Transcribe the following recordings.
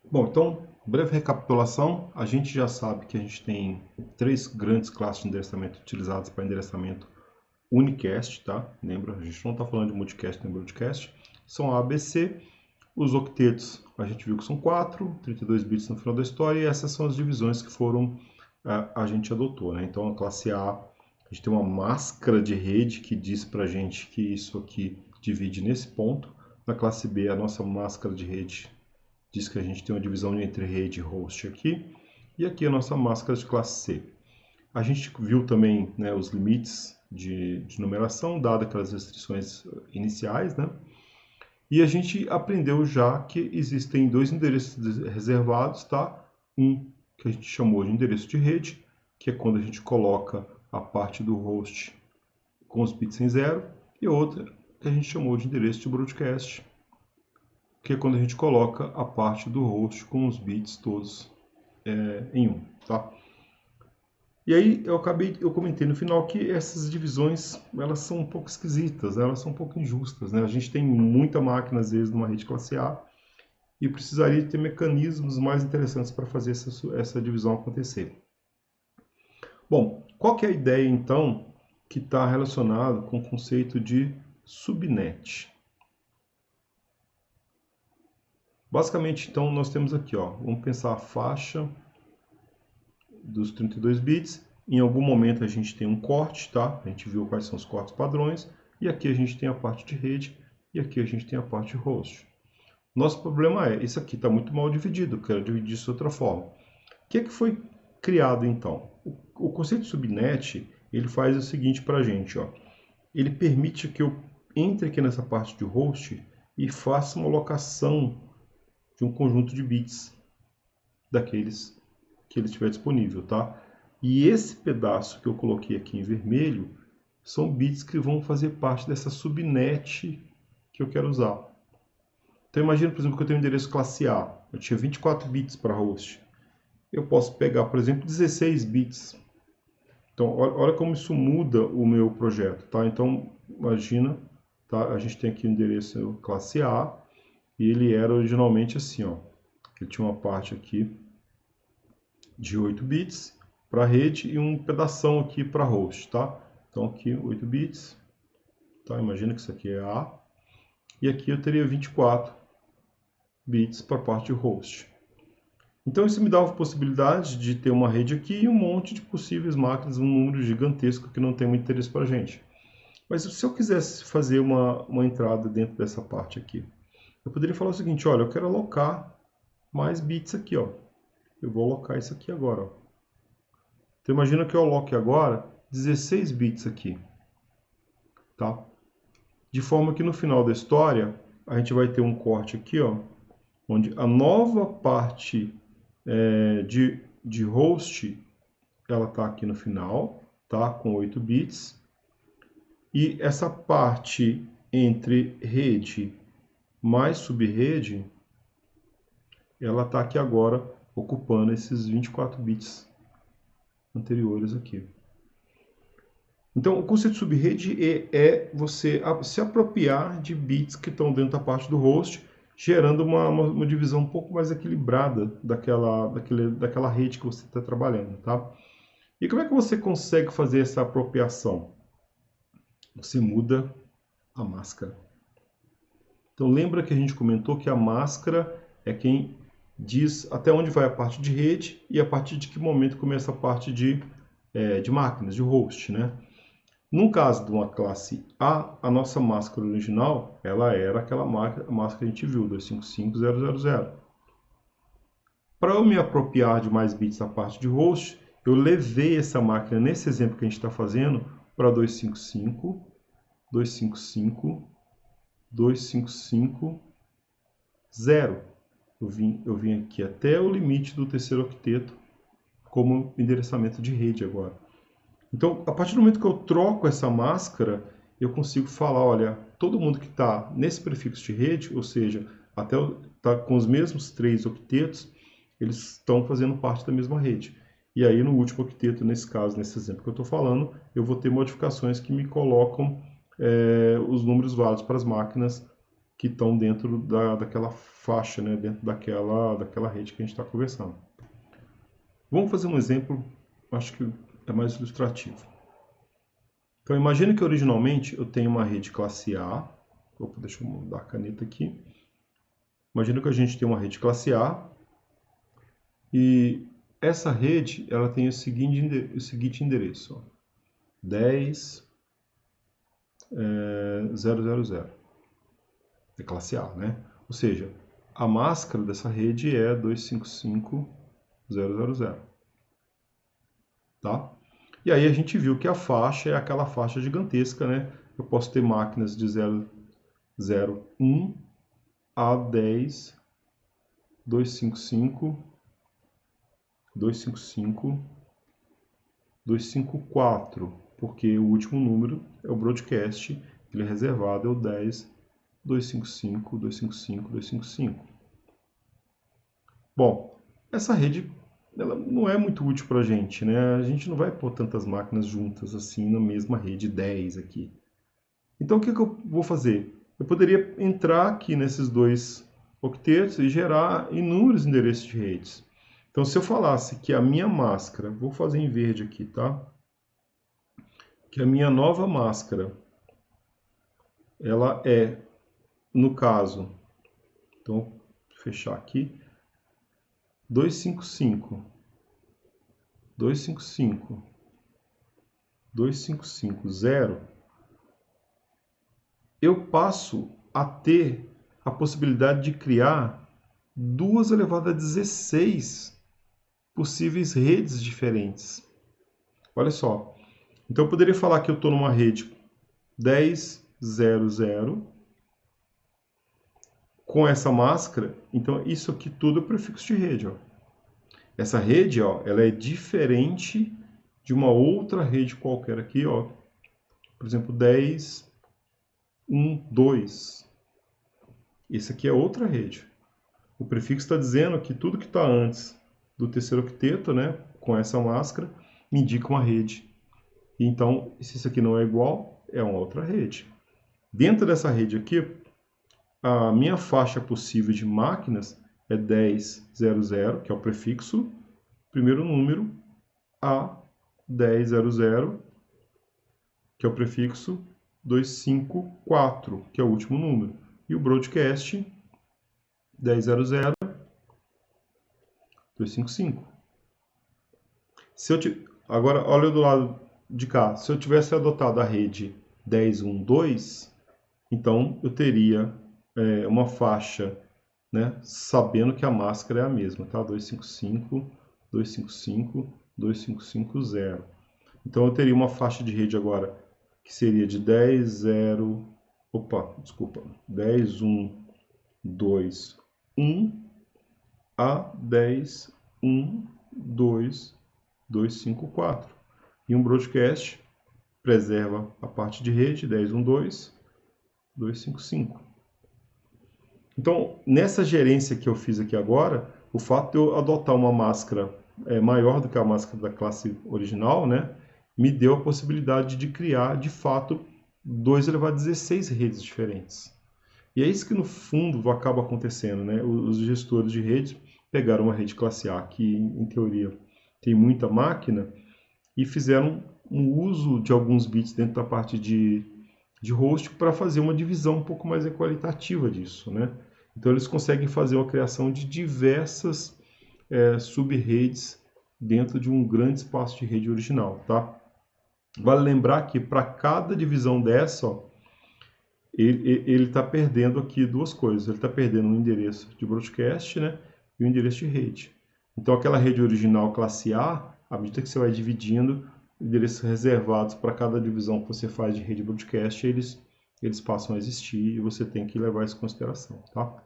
Bom, então, breve recapitulação. A gente já sabe que a gente tem três grandes classes de endereçamento utilizadas para endereçamento unicast, tá? Lembra? A gente não está falando de multicast nem broadcast. São A, B, C. Os octetos, a gente viu que são 4, 32 bits no final da história, e essas são as divisões que foram a gente adotou, né? Então, a classe A, a gente tem uma máscara de rede que diz para a gente que isso aqui divide nesse ponto. Na classe B, a nossa máscara de rede diz que a gente tem uma divisão entre rede e host aqui. E aqui a nossa máscara de classe C. A gente viu também, né, os limites de numeração, dadas aquelas restrições iniciais, né? E a gente aprendeu já que existem dois endereços reservados, tá? Um que a gente chamou de endereço de rede, que é quando a gente coloca a parte do host com os bits em zero, e outra que a gente chamou de endereço de broadcast, que é quando a gente coloca a parte do host com os bits todos em um, tá? E aí eu comentei no final que essas divisões elas são um pouco esquisitas, né? Elas são um pouco injustas, né? A gente tem muita máquina às vezes numa rede classe A e precisaria ter mecanismos mais interessantes para fazer essa divisão acontecer. Bom, qual que é a ideia então que está relacionada com o conceito de subnet? Basicamente, então, nós temos aqui, ó, vamos pensar a faixa dos 32 bits. Em algum momento a gente tem um corte, tá? A gente viu quais são os cortes padrões. E aqui a gente tem a parte de rede e aqui a gente tem a parte de host. Nosso problema é, isso aqui está muito mal dividido, quero dividir isso de outra forma. O que é que foi criado então? O conceito de subnet, ele faz o seguinte para a gente, ó. Ele permite que eu entre aqui nessa parte de host e faça uma locação de um conjunto de bits daqueles que ele tiver disponível, tá? E esse pedaço que eu coloquei aqui em vermelho são bits que vão fazer parte dessa subnet que eu quero usar. Então imagina, por exemplo, que eu tenho um endereço classe A, eu tinha 24 bits para host. Eu posso pegar, por exemplo, 16 bits. Então, olha como isso muda o meu projeto, tá? Então, imagina, tá? A gente tem aqui o endereço classe A e ele era originalmente assim, ó. Ele tinha uma parte aqui de 8 bits para rede e um pedação aqui para host, tá? Então aqui 8 bits, tá? Imagina que isso aqui é A. E aqui eu teria 24 bits para a parte de host. Então isso me dava a possibilidade de ter uma rede aqui e um monte de possíveis máquinas, um número gigantesco que não tem muito interesse para a gente. Mas se eu quisesse fazer uma entrada dentro dessa parte aqui, eu poderia falar o seguinte, olha, eu quero alocar mais bits aqui, ó. Eu vou alocar isso aqui agora, ó. Então imagina que eu aloque agora 16 bits aqui, tá? De forma que no final da história a gente vai ter um corte aqui, ó, onde a nova parte de host ela está aqui no final, tá? Com 8 bits. E essa parte entre rede mais subrede, ela está aqui agora ocupando esses 24 bits anteriores aqui. Então, o conceito de subrede é você se apropriar de bits que estão dentro da parte do host, gerando uma divisão um pouco mais equilibrada daquela rede que você está trabalhando, tá? E como é que você consegue fazer essa apropriação? Você muda a máscara. Então, lembra que a gente comentou que a máscara é quem diz até onde vai a parte de rede e a partir de que momento começa a parte de máquinas, de host, né? No caso de uma classe A nossa máscara original, ela era aquela máscara que a gente viu, 255000. Para eu me apropriar de mais bits da parte de host, eu levei essa máquina, nesse exemplo que a gente está fazendo, para 255, 255, 255, 0. Eu vim aqui até o limite do terceiro octeto como endereçamento de rede agora. Então, a partir do momento que eu troco essa máscara, eu consigo falar, olha, todo mundo que está nesse prefixo de rede, ou seja, até tá com os mesmos 3 octetos, eles estão fazendo parte da mesma rede. E aí, no último octeto, nesse caso, nesse exemplo que eu estou falando, eu vou ter modificações que me colocam os números válidos para as máquinas que estão dentro daquela faixa, né, dentro daquela rede que a gente está conversando. Vamos fazer um exemplo, acho que é mais ilustrativo. Então, imagine que originalmente eu tenho uma rede classe A. Opa, deixa eu mudar a caneta aqui. Imagina que a gente tem uma rede classe A e essa rede ela tem o seguinte endereço, ó, 10.0.0.0. É classe A, né? Ou seja, a máscara dessa rede é 255.0.0.0. Tá? E aí a gente viu que a faixa é aquela faixa gigantesca, né? Eu posso ter máquinas de 0.0.1 a 10, 255, 255, 254, porque o último número é o broadcast, ele é reservado, é o 10, 255, 255, 255. Bom, essa rede ela não é muito útil para a gente, né? A gente não vai pôr tantas máquinas juntas assim na mesma rede 10 aqui. Então o que eu vou fazer? Eu poderia entrar aqui nesses dois octetos e gerar inúmeros endereços de redes. Então se eu falasse que a minha máscara, vou fazer em verde aqui, tá? Que a minha nova máscara, ela é, no caso, então vou fechar aqui, 255, 255, 255.0, eu passo a ter a possibilidade de criar 2 elevado a 16 possíveis redes diferentes. Olha só. Então eu poderia falar que eu estou numa rede 10.0.0 com essa máscara. Então isso aqui tudo é prefixo de rede. Ó. Essa rede, ó, ela é diferente de uma outra rede qualquer aqui, ó. Por exemplo, 10.1.2. Esse aqui é outra rede. O prefixo está dizendo que tudo que está antes do terceiro octeto, né, com essa máscara, me indica uma rede. Então, se isso aqui não é igual, é uma outra rede. Dentro dessa rede aqui, a minha faixa possível de máquinas é 10.0.0, que é o prefixo, primeiro número, a 10.0.0, que é o prefixo 254, que é o último número. E o broadcast 10.0.0, 255. Agora, olha do lado de cá. Se eu tivesse adotado a rede 10.1.2, então eu teria uma faixa, né, sabendo que a máscara é a mesma, tá? 255, 255, 255.0. Então eu teria uma faixa de rede agora que seria de 10.1.2.1 a 10.1.2.254. E um broadcast preserva a parte de rede 10.1.2.255. Então, nessa gerência que eu fiz aqui agora, o fato de eu adotar uma máscara maior do que a máscara da classe original, né, me deu a possibilidade de criar, de fato, 2 elevado a 16 redes diferentes. E é isso que, no fundo, acaba acontecendo, né? Os gestores de redes pegaram uma rede classe A, que, em teoria, tem muita máquina, e fizeram um uso de alguns bits dentro da parte de host para fazer uma divisão um pouco mais equalitativa disso, né? Então eles conseguem fazer uma criação de diversas sub-redes dentro de um grande espaço de rede original, tá? Vale lembrar que para cada divisão dessa, ó, ele está perdendo aqui duas coisas. Ele está perdendo um endereço de broadcast, né, e um endereço de rede. Então aquela rede original classe A, à medida que você vai dividindo, endereços reservados para cada divisão que você faz de rede broadcast, eles passam a existir e você tem que levar isso em consideração, tá?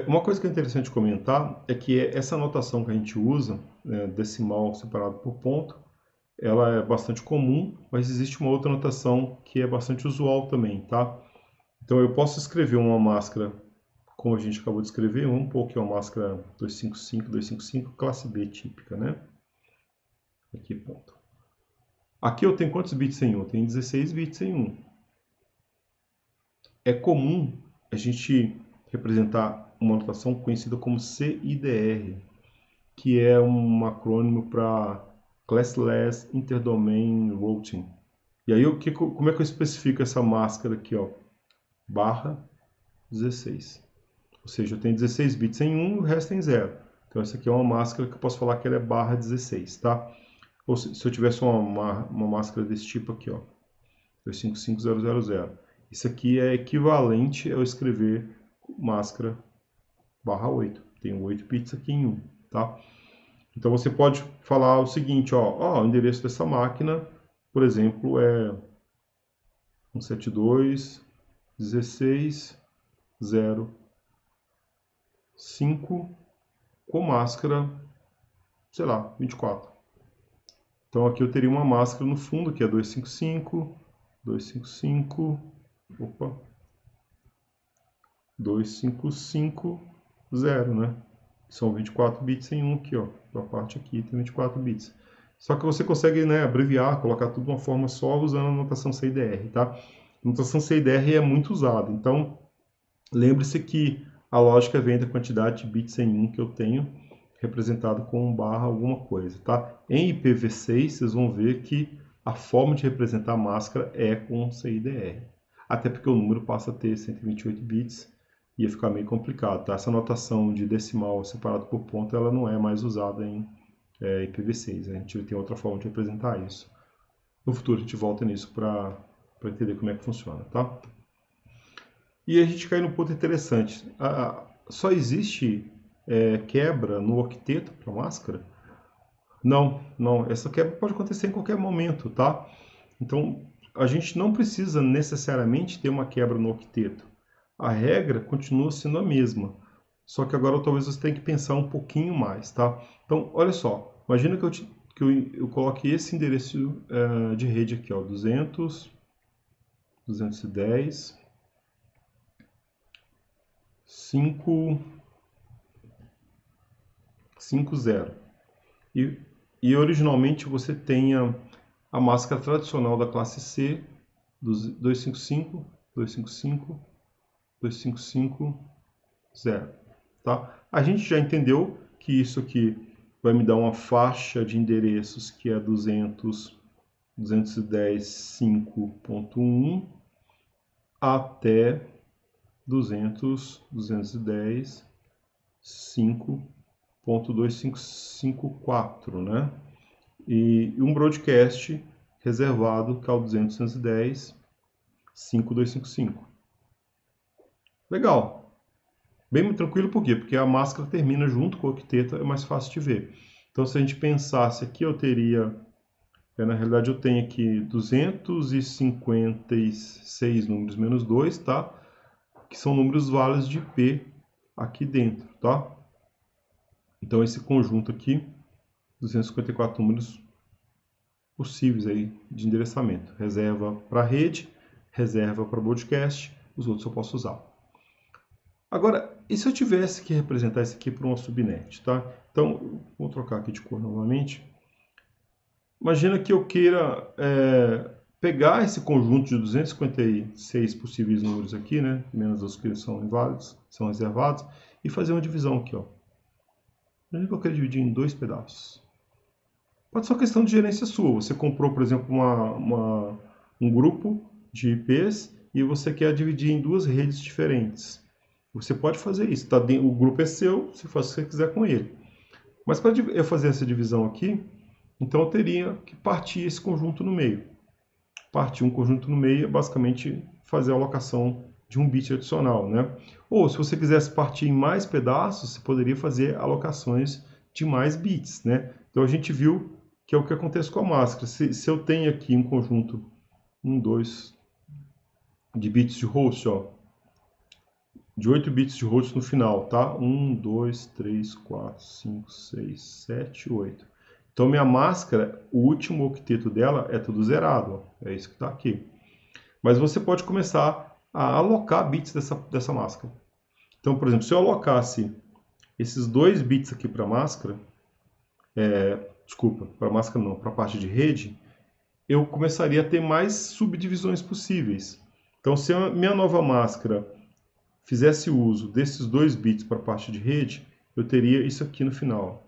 Uma coisa que é interessante comentar é que essa anotação que a gente usa, decimal separado por ponto, ela é bastante comum, mas existe uma outra notação que é bastante usual também, tá? Então eu posso escrever uma máscara, como a gente acabou de escrever, vamos pôr aqui uma máscara 255, 255, classe B típica, né? Aqui, ponto. Aqui eu tenho quantos bits em 1? Eu tenho 16 bits em 1. é comum a gente representar uma notação conhecida como CIDR, que é um acrônimo para Classless Interdomain Routing. E aí, como é que eu especifico essa máscara aqui, ó? Barra 16. Ou seja, eu tenho 16 bits em 1 e o resto em 0. Então, essa aqui é uma máscara que eu posso falar que ela é barra 16, tá? Ou se eu tivesse uma máscara desse tipo aqui, ó, 255000. Isso aqui é equivalente a eu escrever máscara barra 8. Tenho 8 bits aqui em 1, tá? Então você pode falar o seguinte, ó, o endereço dessa máquina, por exemplo, é 172.16.0.5 com máscara, sei lá, 24. Então aqui eu teria uma máscara no fundo, que é 255, né? São 24 bits em um aqui, ó. A parte aqui tem 24 bits. Só que você consegue, né, abreviar, colocar tudo de uma forma só usando a notação CIDR, tá? A notação CIDR é muito usada. Então, lembre-se que a lógica vem da quantidade de bits em 1 que eu tenho, representado com barra alguma coisa, tá? Em IPv6, vocês vão ver que a forma de representar a máscara é com CIDR. Até porque o número passa a ter 128 bits, ia ficar meio complicado, tá? Essa notação de decimal separado por ponto, ela não é mais usada em IPv6, né? A gente tem outra forma de representar isso. No futuro a gente volta nisso para entender como é que funciona, tá? E a gente cai num ponto interessante. Só existe quebra no octeto para máscara? Não. Essa quebra pode acontecer em qualquer momento, tá? Então, a gente não precisa necessariamente ter uma quebra no octeto. A regra continua sendo a mesma. Só que agora talvez você tenha que pensar um pouquinho mais, tá? Então, olha só. Imagina que eu coloque esse endereço de rede aqui, ó, 210, 550. E originalmente você tenha a máscara tradicional da classe C, 255, 255, 255.0, tá? A gente já entendeu que isso aqui vai me dar uma faixa de endereços que é 210.5.1 até 200.210.5.254, né? E um broadcast reservado que é o 210.5.255. Legal. Bem tranquilo, por quê? Porque a máscara termina junto com o octeto, é mais fácil de ver. Então, se a gente pensasse aqui, eu teria... na realidade, eu tenho aqui 256 números menos 2, tá? Que são números válidos de IP aqui dentro, tá? Então, esse conjunto aqui, 254 números possíveis aí de endereçamento. Reserva para rede, reserva para broadcast, os outros eu posso usar. Agora, e se eu tivesse que representar isso aqui para uma subnet, tá? Então, vou trocar aqui de cor novamente. Imagina que eu queira pegar esse conjunto de 256 possíveis números aqui, né? Menos os que são inválidos, são reservados, e fazer uma divisão aqui, ó. Imagina que eu quero dividir em 2 pedaços. Pode ser uma questão de gerência sua. Você comprou, por exemplo, um grupo de IPs e você quer dividir em 2 redes diferentes. Você pode fazer isso. Tá? O grupo é seu, você faz o que você quiser com ele. Mas para eu fazer essa divisão aqui, então eu teria que partir esse conjunto no meio. Partir um conjunto no meio é basicamente fazer a alocação de um bit adicional, né? Ou se você quisesse partir em mais pedaços, você poderia fazer alocações de mais bits, né? Então a gente viu que é o que acontece com a máscara. Se eu tenho aqui um conjunto 2 de bits de host, ó, de 8 bits de host no final, tá? 1, 2, 3, 4, 5, 6, 7, 8. Então minha máscara, o último octeto dela é tudo zerado, ó. É isso que está aqui. Mas você pode começar a alocar bits dessa máscara. Então, por exemplo, se eu alocasse esses 2 bits aqui para a máscara, desculpa, para a máscara não, para a parte de rede, eu começaria a ter mais subdivisões possíveis. Então, se a minha nova máscara fizesse uso desses 2 bits para a parte de rede, eu teria isso aqui no final.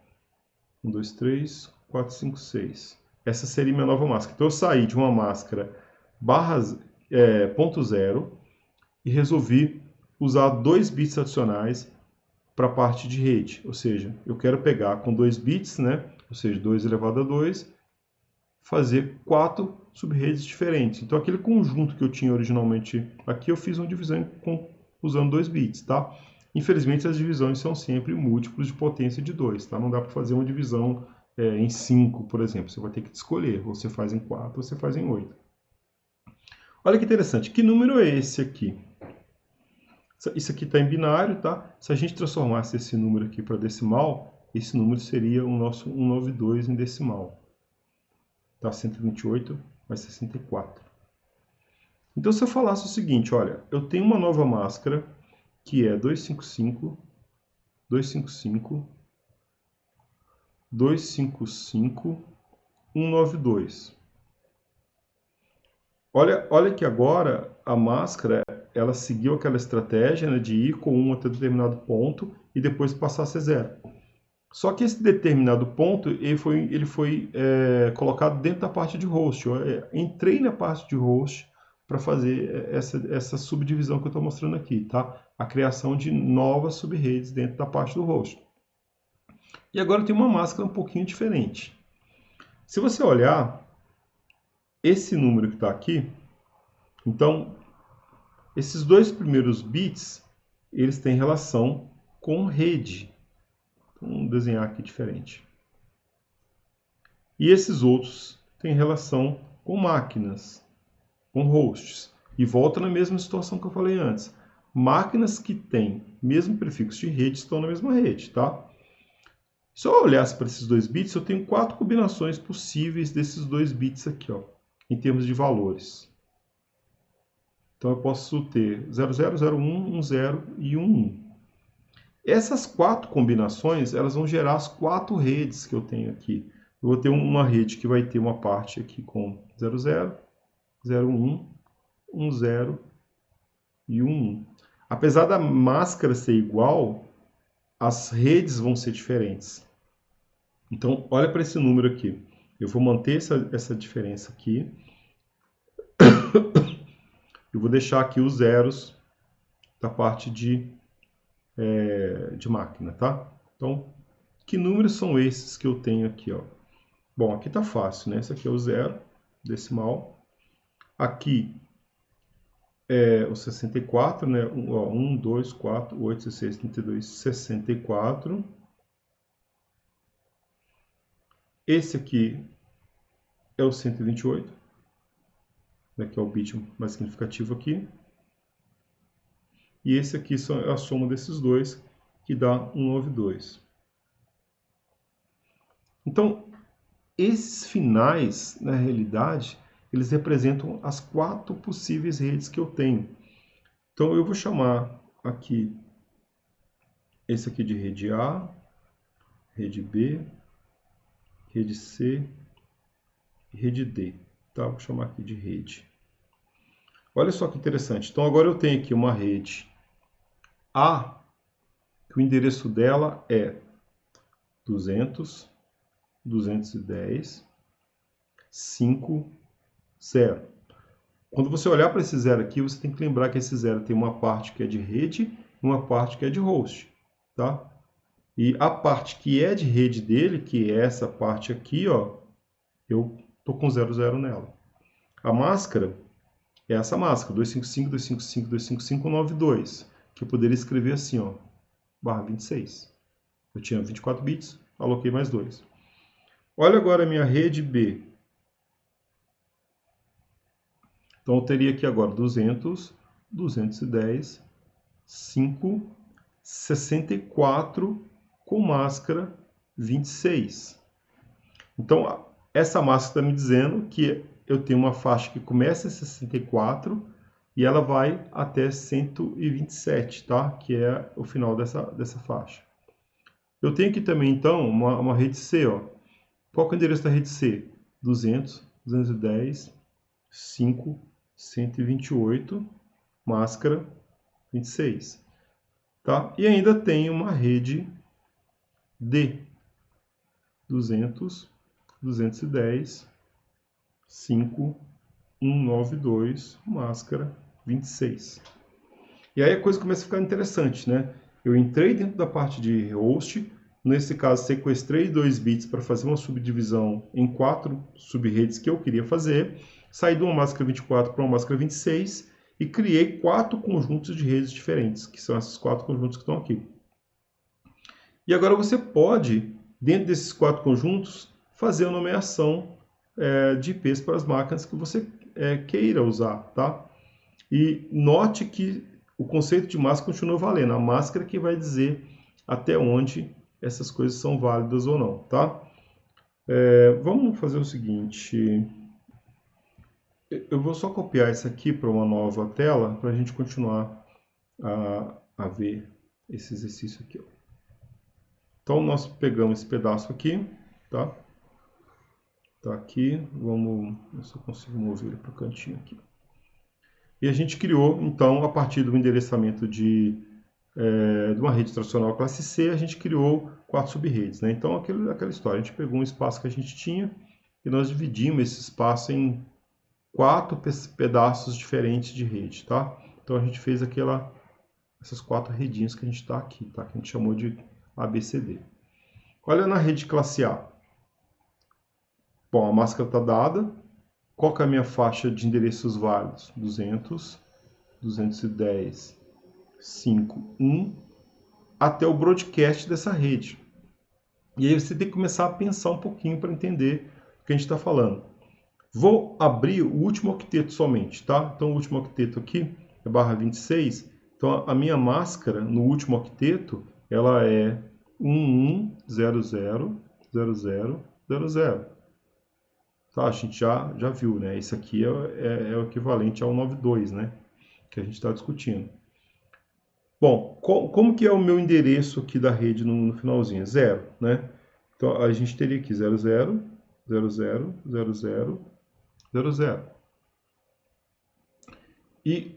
1, 2, 3, 4, 5, 6. Essa seria minha nova máscara. Então, eu saí de uma máscara ponto zero e resolvi usar 2 bits adicionais para a parte de rede. Ou seja, eu quero pegar com 2 bits, né? Ou seja, 2 elevado a 2, fazer 4 subredes diferentes. Então, aquele conjunto que eu tinha originalmente aqui, eu fiz uma divisão usando 2 bits, tá? Infelizmente, as divisões são sempre múltiplos de potência de 2, tá? Não dá para fazer uma divisão em 5, por exemplo. Você vai ter que escolher. Ou você faz em 4, ou você faz em 8. Olha que interessante. Que número é esse aqui? Isso aqui está em binário, tá? Se a gente transformasse esse número aqui para decimal, esse número seria o nosso 192 em decimal. Tá? 128 mais 64. Então, se eu falasse o seguinte, olha, eu tenho uma nova máscara que é 255, 255, 255, 192. Olha que agora a máscara, ela seguiu aquela estratégia, né, de ir com 1 até determinado ponto e depois passar a ser 0. Só que esse determinado ponto ele foi colocado dentro da parte de host. Eu entrei na parte de host para fazer essa subdivisão que eu estou mostrando aqui, tá? A criação de novas subredes dentro da parte do host. E agora tem uma máscara um pouquinho diferente. Se você olhar esse número que está aqui, então esses 2 primeiros bits eles têm relação com rede. Vamos desenhar aqui diferente. E esses outros têm relação com máquinas, com hosts. E volta na mesma situação que eu falei antes. Máquinas que têm mesmo prefixo de rede estão na mesma rede, tá? Se eu olhasse para esses 2 bits, eu tenho 4 combinações possíveis desses 2 bits aqui, ó, em termos de valores. Então eu posso ter 00, 01, 10 e 11. Essas 4 combinações, elas vão gerar as 4 redes que eu tenho aqui. Eu vou ter uma rede que vai ter uma parte aqui com 00, 01, 10 e 11. Apesar da máscara ser igual, as redes vão ser diferentes. Então, olha para esse número aqui. Eu vou manter essa diferença aqui. Eu vou deixar aqui os zeros da parte de máquina, tá? Então, que números são esses que eu tenho aqui, ó? Bom, aqui tá fácil, né? Esse aqui é o 0, decimal. Aqui é o 64, né? 1, 2, 4, 8, 16, 32, 64. Esse aqui é o 128, né? Que é o bit mais significativo aqui. E esse aqui é a soma desses dois, que dá 192. Então, esses finais, na realidade, eles representam as 4 possíveis redes que eu tenho. Então, eu vou chamar aqui esse aqui de rede A, rede B, rede C e rede D. Tá? Vou chamar aqui de rede. Olha só que interessante. Então, agora eu tenho aqui uma rede A, que o endereço dela é 200, 210, 5, 0. Quando você olhar para esse 0 aqui, você tem que lembrar que esse 0 tem uma parte que é de rede e uma parte que é de host, tá? E a parte que é de rede dele, que é essa parte aqui, ó, eu tô com 00 nela. A máscara é essa máscara, 255, 255, 255, 192, que eu poderia escrever assim, ó, barra 26. Eu tinha 24 bits, aloquei mais 2. Olha agora a minha rede B. Então, eu teria aqui agora 200, 210, 5, 64 com máscara 26. Então, essa máscara está me dizendo que eu tenho uma faixa que começa em 64 e ela vai até 127, tá? Que é o final dessa faixa. Eu tenho aqui também, então, uma rede C, ó. Qual que é o endereço da rede C? 200, 210, 5, 128 máscara 26. Tá? E ainda tem uma rede D, 200, 210, 5, 192, máscara 26. E aí a coisa começa a ficar interessante, né? Eu entrei dentro da parte de host, nesse caso sequestrei 2 bits para fazer uma subdivisão em 4 subredes que eu queria fazer, saí de uma máscara 24 para uma máscara 26 e criei 4 conjuntos de redes diferentes, que são esses 4 conjuntos que estão aqui. E agora você pode, dentro desses 4 conjuntos, fazer a nomeação de IPs para as máquinas que você queira usar, tá? E note que o conceito de máscara continua valendo. A máscara que vai dizer até onde essas coisas são válidas ou não, tá? Vamos fazer o seguinte. Eu vou só copiar isso aqui para uma nova tela para a gente continuar a ver esse exercício aqui. Ó. Então, nós pegamos esse pedaço aqui, tá? Tá aqui. Vamos ver se eu consigo mover ele para o cantinho aqui. E a gente criou, então, a partir do endereçamento de uma rede tradicional classe C, a gente criou 4 subredes. Né? Então, aquela história, a gente pegou um espaço que a gente tinha e nós dividimos esse espaço em 4 pedaços diferentes de rede. Tá? Então, a gente fez essas 4 redinhas que a gente está aqui, tá? Que a gente chamou de ABCD. Olha na rede classe A. Bom, a máscara está dada. Qual que é a minha faixa de endereços válidos? 200, 210, 5, 1, até o broadcast dessa rede. E aí você tem que começar a pensar um pouquinho para entender o que a gente está falando. Vou abrir o último octeto somente, tá? Então o último octeto aqui é barra 26. Então a minha máscara no último octeto, ela é 11000000. Tá, a gente já viu, né? Esse aqui é o equivalente ao 92, né? Que a gente está discutindo. Bom, como que é o meu endereço aqui da rede no finalzinho? 0, né? Então, a gente teria aqui 00, 00, 00, 00. E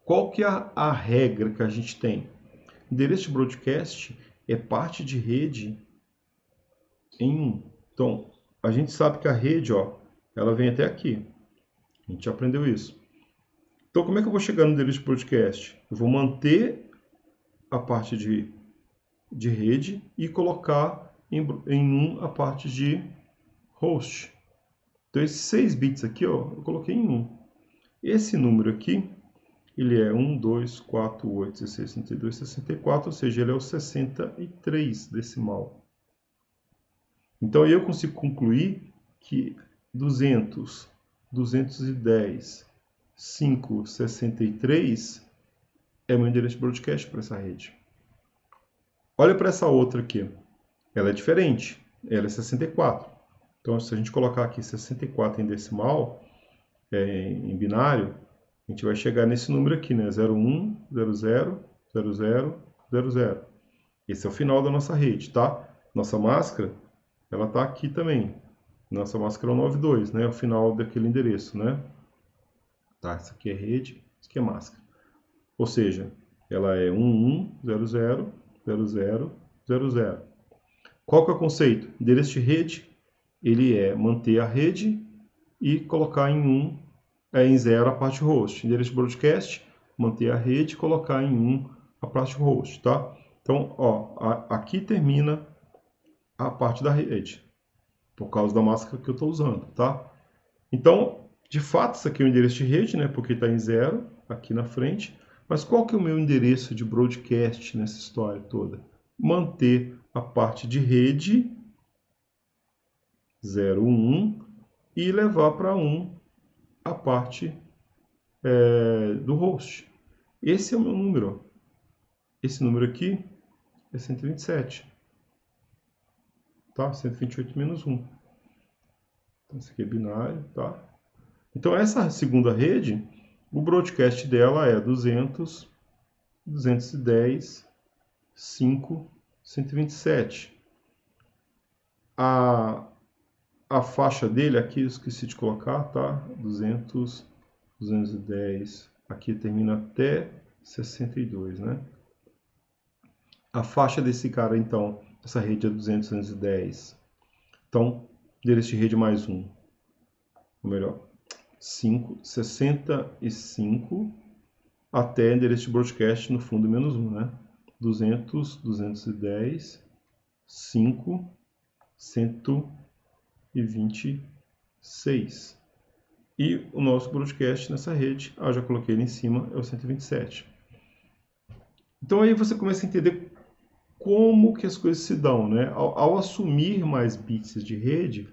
qual que é a regra que a gente tem? Endereço de broadcast é parte de rede em 1. Então, a gente sabe que a rede, ó, ela vem até aqui. A gente aprendeu isso. Então, como é que eu vou chegar no endereço de broadcast? Eu vou manter a parte de rede e colocar em 1 a parte de host. Então, esses 6 bits aqui, ó, eu coloquei em 1. Esse número aqui, ele é 1, 2, 4, 8, 16, 62, 64, ou seja, ele é o 63 decimal. Então, eu consigo concluir que 200, 210, 5, 63 é meu endereço de broadcast para essa rede. Olha para essa outra aqui. Ela é diferente. Ela é 64. Então, se a gente colocar aqui 64 em decimal, em binário, a gente vai chegar nesse número aqui, né? 01, 00, 00, 00. Esse é o final da nossa rede, tá? Nossa máscara, ela tá aqui também. Nossa máscara é o 92, né? É o final daquele endereço, né? Tá, essa aqui é rede, isso aqui é máscara. Ou seja, ela é 11, 00, 00, 00. Qual que é o conceito? Endereço de rede, ele é manter a rede e colocar em 0 a parte host. Endereço de broadcast, manter a rede e colocar em 1 a parte host, tá? Então, ó, aqui termina a parte da rede, por causa da máscara que eu estou usando, tá? Então, de fato, isso aqui é o endereço de rede, né? Porque está em 0 aqui na frente. Mas qual que é o meu endereço de broadcast nessa história toda? Manter a parte de rede 0, 1 e levar para 1 a parte do host. Esse é o meu número. Esse número aqui é 127. Tá? 128 menos 1. Então, isso aqui é binário, tá? Então, essa segunda rede, o broadcast dela é 200, 210, 5, 127. A faixa dele aqui, eu esqueci de colocar, tá? 200, 210 aqui termina até 62, né? A faixa desse cara, então, essa rede é 200, 210. Então, endereço de rede mais 1, ou melhor, 5, 65, até endereço de broadcast no fundo menos 1, né? 200, 210, 5, 126. E o nosso broadcast nessa rede, já coloquei ele em cima, é o 127. Então aí você começa a entender como que as coisas se dão, né? Ao assumir mais bits de rede,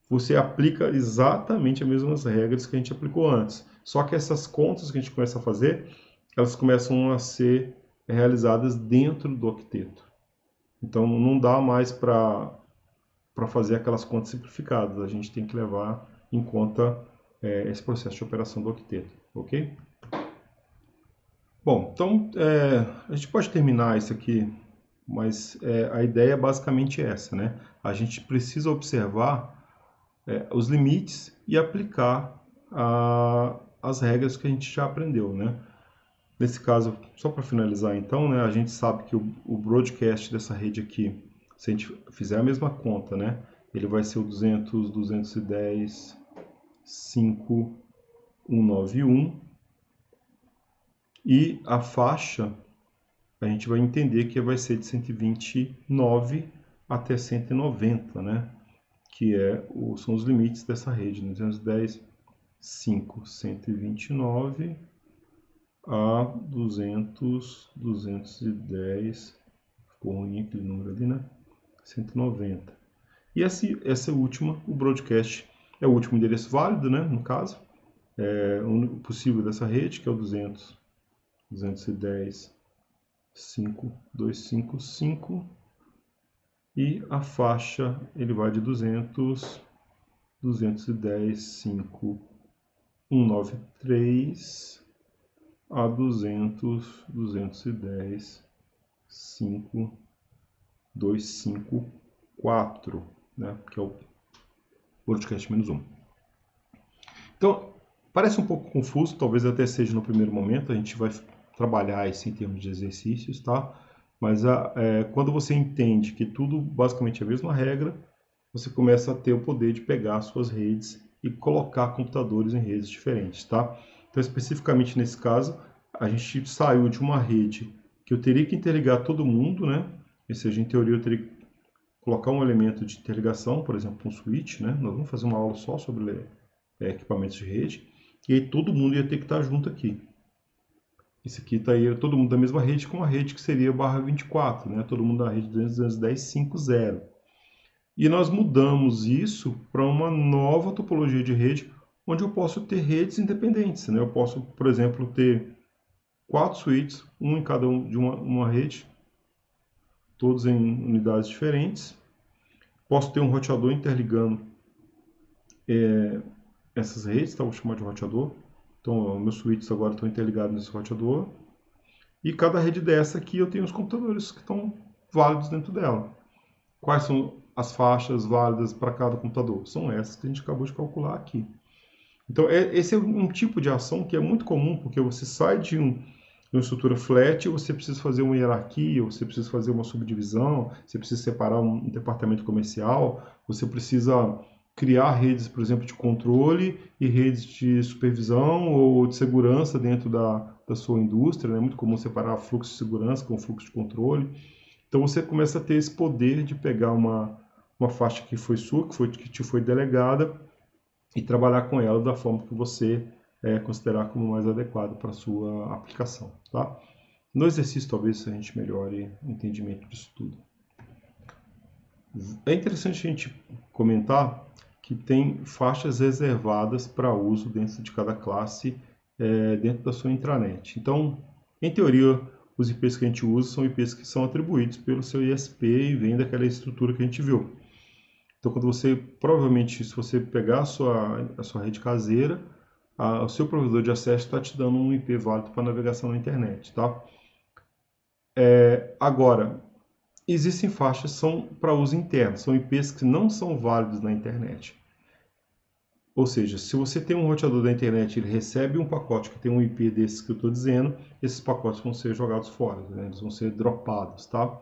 você aplica exatamente as mesmas regras que a gente aplicou antes. Só que essas contas que a gente começa a fazer, elas começam a ser realizadas dentro do octeto. Então não dá mais para fazer aquelas contas simplificadas. A gente tem que levar em conta esse processo de operação do octeto, ok? Bom, então a gente pode terminar isso aqui, mas a ideia é basicamente essa, né? A gente precisa observar os limites e aplicar as regras que a gente já aprendeu, né? Nesse caso, só para finalizar então, né, a gente sabe que o broadcast dessa rede aqui, se a gente fizer a mesma conta, né, ele vai ser o 200, 210, 5, 191, e a faixa a gente vai entender que vai ser de 129 até 190, né, que são os limites dessa rede, 210, 5, 129 a 200, 210, ficou ruim aquele número ali, né? 190. E essa última, o broadcast, é o último endereço válido, né? No caso, o único possível dessa rede, que é o 200, 210, 5, 255. E a faixa, ele vai de 200, 210, 5, 193 a 200, 210, 5, 254, né? Que é o broadcast menos 1. Então, parece um pouco confuso, talvez até seja no primeiro momento, a gente vai trabalhar isso em termos de exercícios, tá? Mas quando você entende que tudo basicamente é a mesma regra, você começa a ter o poder de pegar suas redes e colocar computadores em redes diferentes, tá? Então, especificamente nesse caso, a gente saiu de uma rede que eu teria que interligar todo mundo, né? Ou seja, em teoria eu teria que colocar um elemento de interligação, por exemplo, um switch, né? Nós vamos fazer uma aula só sobre equipamentos de rede, e aí todo mundo ia ter que estar junto aqui. Esse aqui está aí todo mundo da mesma rede com a rede que seria barra 24, né? Todo mundo da rede 210.5.0. E nós mudamos isso para uma nova topologia de rede, onde eu posso ter redes independentes, né? Eu posso, por exemplo, ter 4 switches, um em cada de uma rede, todos em unidades diferentes. Posso ter um roteador interligando essas redes, tá? Vou chamar de roteador. Então, meus switches agora estão interligados nesse roteador. E cada rede dessa aqui eu tenho os computadores que estão válidos dentro dela. Quais são as faixas válidas para cada computador? São essas que a gente acabou de calcular aqui. Então, esse é um tipo de ação que é muito comum, porque você sai de uma estrutura flat, você precisa fazer uma hierarquia, você precisa fazer uma subdivisão, você precisa separar um departamento comercial, você precisa criar redes, por exemplo, de controle e redes de supervisão ou de segurança dentro da sua indústria. É muito comum separar fluxo de segurança com fluxo de controle. Então você começa a ter esse poder de pegar uma faixa que foi sua, que te foi delegada, e trabalhar com ela da forma que você considerar como mais adequado para a sua aplicação, tá? No exercício, talvez, a gente melhore o entendimento disso tudo. É interessante a gente comentar que tem faixas reservadas para uso dentro de cada classe, dentro da sua intranet. Então, em teoria, os IPs que a gente usa são IPs que são atribuídos pelo seu ISP e vem daquela estrutura que a gente viu. Então, quando você, provavelmente, se você pegar a sua rede caseira, o seu provedor de acesso está te dando um IP válido para navegação na internet, tá? Agora, existem faixas que são para uso interno, são IPs que não são válidos na internet. Ou seja, se você tem um roteador da internet, ele recebe um pacote que tem um IP desses que eu estou dizendo, esses pacotes vão ser jogados fora, né? Eles vão ser dropados, tá?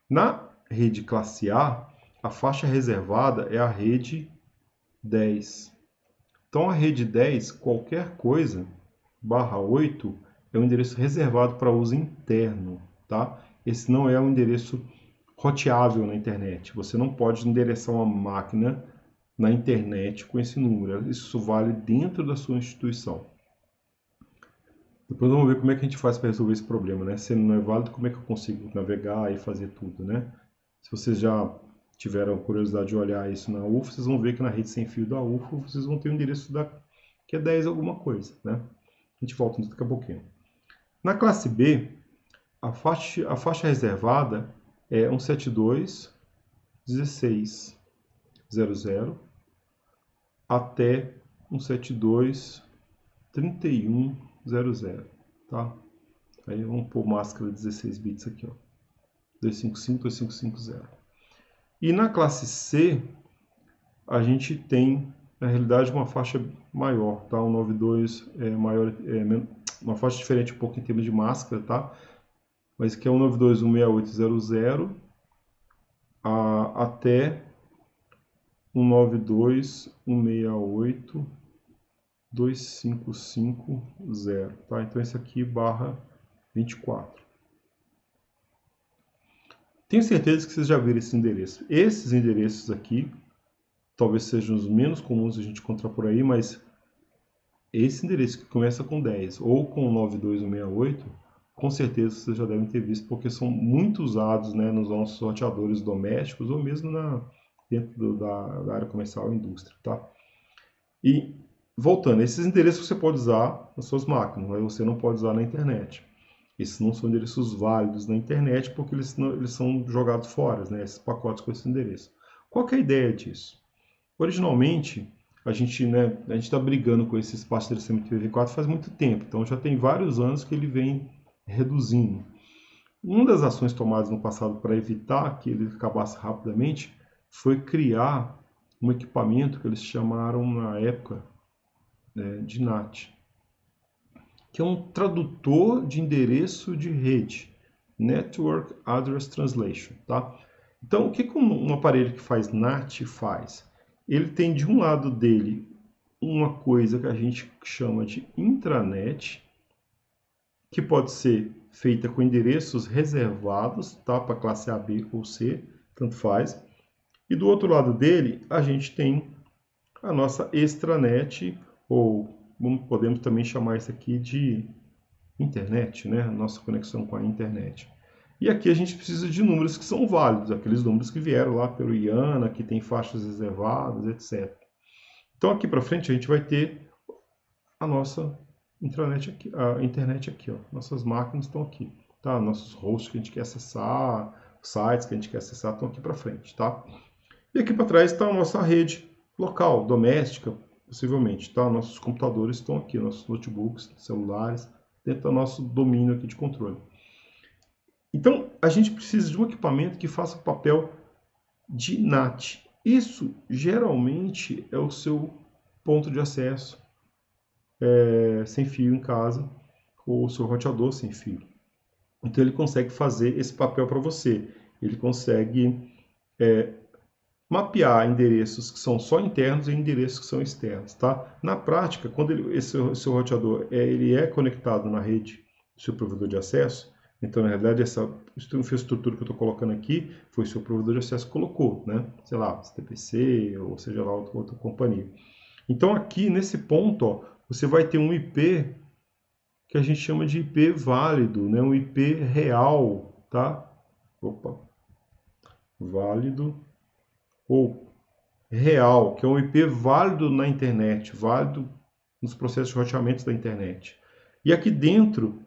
Na rede classe a faixa reservada é a rede 10. Então, a rede 10, qualquer coisa, /8, é um endereço reservado para uso interno, tá? Esse não é um endereço roteável na internet. Você não pode endereçar uma máquina na internet com esse número. Isso vale dentro da sua instituição. Depois vamos ver como é que a gente faz para resolver esse problema, né? Se ele não é válido, como é que eu consigo navegar e fazer tudo, né? Se vocês já tiveram curiosidade de olhar isso na UFO, vocês vão ver que na rede sem fio da UFO, vocês vão ter um endereço que é 10 alguma coisa, né? A gente volta daqui a pouquinho. Na classe B, a faixa reservada é 172.16.00 até 172.31.00, tá? Aí vamos pôr máscara 16 bits aqui, ó. 255.255.0. E na classe C, a gente tem, na realidade, uma faixa maior, tá? O 92 é maior, uma faixa diferente um pouco em termos de máscara, tá? Mas que é 192.168.00 até 192.168.255.0, tá? Então esse aqui /24. Tenho certeza que vocês já viram esse endereço. Esses endereços aqui talvez sejam os menos comuns a gente encontrar por aí, mas esse endereço que começa com 10 ou com 92168, com certeza vocês já devem ter visto, porque são muito usados, né, nos nossos roteadores domésticos ou mesmo dentro da área comercial e indústria, tá? E, voltando, esses endereços você pode usar nas suas máquinas, mas você não pode usar na internet. Esses não são endereços válidos na internet porque eles são jogados fora, né, esses pacotes com esse endereço. Qual que é a ideia disso? Originalmente, a gente está brigando com esse espaço de endereçamento IPv4 faz muito tempo, então já tem vários anos que ele vem reduzindo. Uma das ações tomadas no passado para evitar que ele acabasse rapidamente foi criar um equipamento que eles chamaram na época, né, de NAT, que é um tradutor de endereço de rede, Network Address Translation, tá? Então, o que um aparelho que faz NAT faz? Ele tem de um lado dele uma coisa que a gente chama de intranet, que pode ser feita com endereços reservados, tá? Para classe A, B ou C, tanto faz. E do outro lado dele, a gente tem a nossa extranet, ou podemos também chamar isso aqui de internet, né? A nossa conexão com a internet. E aqui a gente precisa de números que são válidos, aqueles números que vieram lá pelo IANA, que tem faixas reservadas, etc. Então aqui para frente a gente vai ter a nossa intranet aqui, a internet aqui, ó. Nossas máquinas estão aqui, tá? Nossos hosts que a gente quer acessar, sites que a gente quer acessar estão aqui para frente, tá? E aqui para trás está a nossa rede local, doméstica, possivelmente, tá? Nossos computadores estão aqui, nossos notebooks, celulares, dentro do nosso domínio aqui de controle. Então, a gente precisa de um equipamento que faça o papel de NAT. Isso, geralmente, é o seu ponto de acesso sem fio em casa, ou o seu roteador sem fio. Então, ele consegue fazer esse papel para você. Ele consegue mapear endereços que são só internos e endereços que são externos, tá? Na prática, quando esse seu roteador ele é conectado na rede do seu provedor de acesso, então, na realidade, essa infraestrutura que eu estou colocando aqui foi o seu provedor de acesso que colocou, né? Sei lá, STPC ou seja lá outra companhia. Então, aqui nesse ponto, ó, você vai ter um IP que a gente chama de IP válido, né? Um IP real, tá? Opa, válido ou real, que é um IP válido na internet, válido nos processos de roteamento da internet. E aqui dentro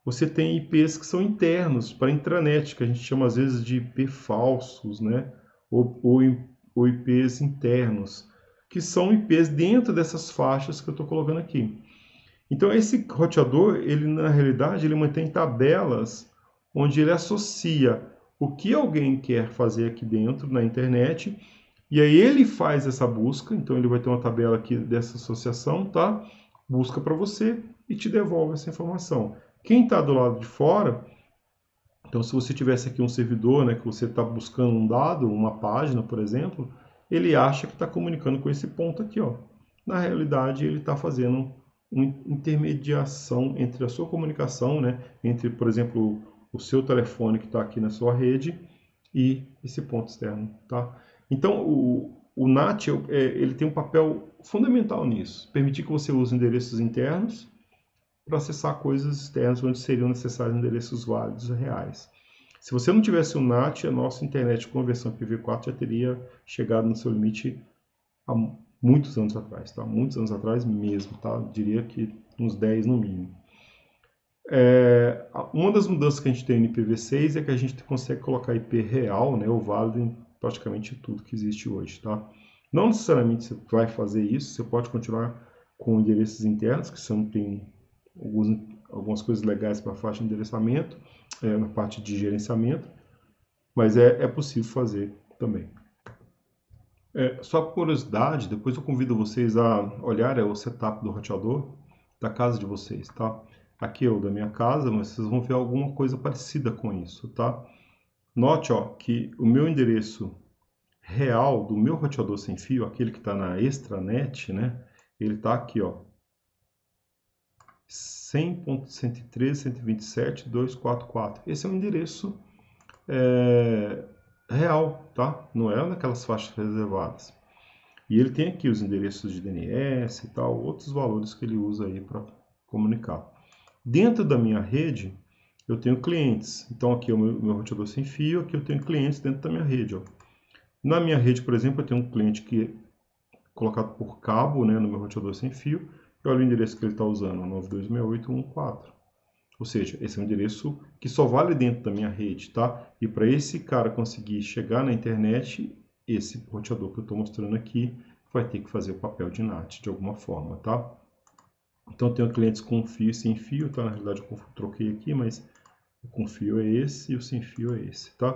você tem IPs que são internos para a intranet, que a gente chama às vezes de IP falsos, né? Ou IPs internos, que são IPs dentro dessas faixas que eu estou colocando aqui. Então esse roteador, ele na realidade, ele mantém tabelas onde ele associa o que alguém quer fazer aqui dentro na internet E aí ele faz essa busca, então ele vai ter uma tabela aqui dessa associação, tá? Busca para você e te devolve essa informação. Quem está do lado de fora, então se você tivesse aqui um servidor, né, que você está buscando um dado, uma página, por exemplo, ele acha que está comunicando com esse ponto aqui, ó. Na realidade, ele está fazendo uma intermediação entre a sua comunicação, né, entre, por exemplo, o seu telefone que está aqui na sua rede e esse ponto externo, tá? Então, o NAT ele tem um papel fundamental nisso, permitir que você use endereços internos para acessar coisas externas onde seriam necessários endereços válidos e reais. Se você não tivesse o NAT, a nossa internet de conversão IPv4 já teria chegado no seu limite há muitos anos atrás, tá? Muitos anos atrás mesmo, tá? Eu diria que uns 10 no mínimo. Uma das mudanças que a gente tem no IPv6 é que a gente consegue colocar IP real, né, ou válido em praticamente tudo que existe hoje, tá? Não necessariamente você vai fazer isso, você pode continuar com endereços internos, que são, tem algumas coisas legais para a faixa de endereçamento, na parte de gerenciamento, mas é possível fazer também. Só por curiosidade, depois eu convido vocês a olhar o setup do roteador da casa de vocês, tá? Aqui é o da minha casa, mas vocês vão ver alguma coisa parecida com isso, tá? Note, ó, que o meu endereço real do meu roteador sem fio, aquele que está na extranet, né? Ele está aqui, ó, 100.113.127.244. Esse é o endereço real, tá? Não é naquelas faixas reservadas. E ele tem aqui os endereços de DNS e tal, outros valores que ele usa aí para comunicar. Dentro da minha rede, eu tenho clientes. Então aqui é o meu roteador sem fio, aqui eu tenho clientes dentro da minha rede, ó. Na minha rede, por exemplo, eu tenho um cliente que é colocado por cabo, né, no meu roteador sem fio, e olha o endereço que ele está usando, 926814. Ou seja, esse é um endereço que só vale dentro da minha rede, tá? E para esse cara conseguir chegar na internet, esse roteador que eu estou mostrando aqui vai ter que fazer o papel de NAT de alguma forma, tá? Então eu tenho clientes com fio e sem fio, tá? Na realidade eu troquei aqui, mas o com fio é esse e o sem fio é esse, tá?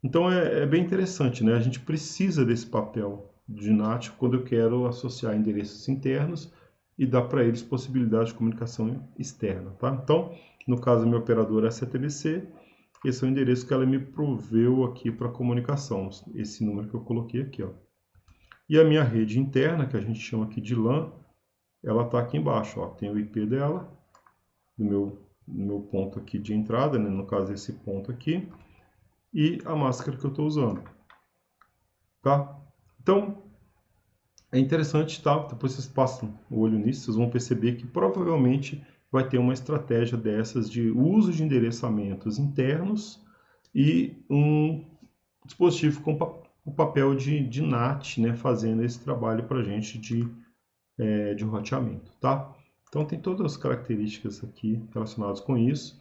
Então é bem interessante, né? A gente precisa desse papel de NAT quando eu quero associar endereços internos e dar para eles possibilidade de comunicação externa, tá? Então, no caso, minha operadora é a CTBC, esse é o endereço que ela me proveu aqui para comunicação, esse número que eu coloquei aqui, ó. E a minha rede interna, que a gente chama aqui de LAN, ela está aqui embaixo, ó. Tem o IP dela, do meu ponto aqui de entrada, né? No caso, esse ponto aqui, e a máscara que eu estou usando, tá? Então, é interessante, tá? Depois vocês passam o olho nisso, vocês vão perceber que provavelmente vai ter uma estratégia dessas de uso de endereçamentos internos e um dispositivo com o papel de NAT, né? Fazendo esse trabalho para a gente de roteamento, tá? Então, tem todas as características aqui relacionadas com isso.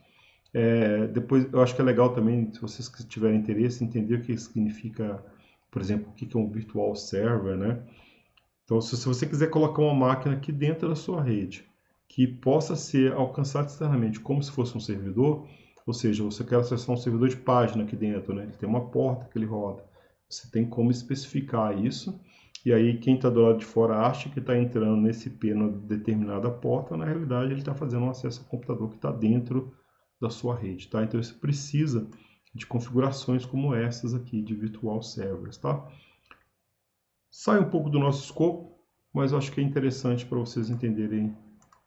Depois, eu acho que é legal também, se vocês tiverem interesse, entender o que significa, por exemplo, o que é um virtual server, né? Então, se você quiser colocar uma máquina aqui dentro da sua rede, que possa ser alcançada externamente como se fosse um servidor, ou seja, você quer acessar um servidor de página aqui dentro, né? Ele tem uma porta que ele roda. Você tem como especificar isso, e aí quem está do lado de fora acha que está entrando nesse IP na determinada porta, na realidade ele está fazendo um acesso ao computador que está dentro da sua rede, tá? Então você precisa de configurações como essas aqui de virtual servers, tá? Sai um pouco do nosso escopo, mas eu acho que é interessante para vocês entenderem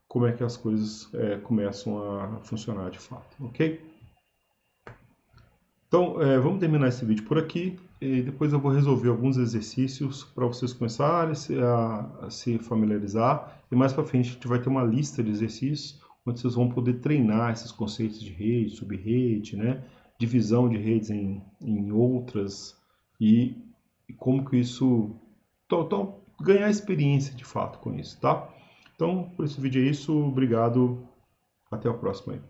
como é que as coisas começam a funcionar de fato, ok? Então, vamos terminar esse vídeo por aqui e depois eu vou resolver alguns exercícios para vocês começarem a se familiarizar e mais para frente a gente vai ter uma lista de exercícios onde vocês vão poder treinar esses conceitos de rede, subrede, né? Divisão de redes em outras e como que isso... ganhar experiência de fato com isso, tá? Então, por esse vídeo é isso. Obrigado. Até a próxima aí.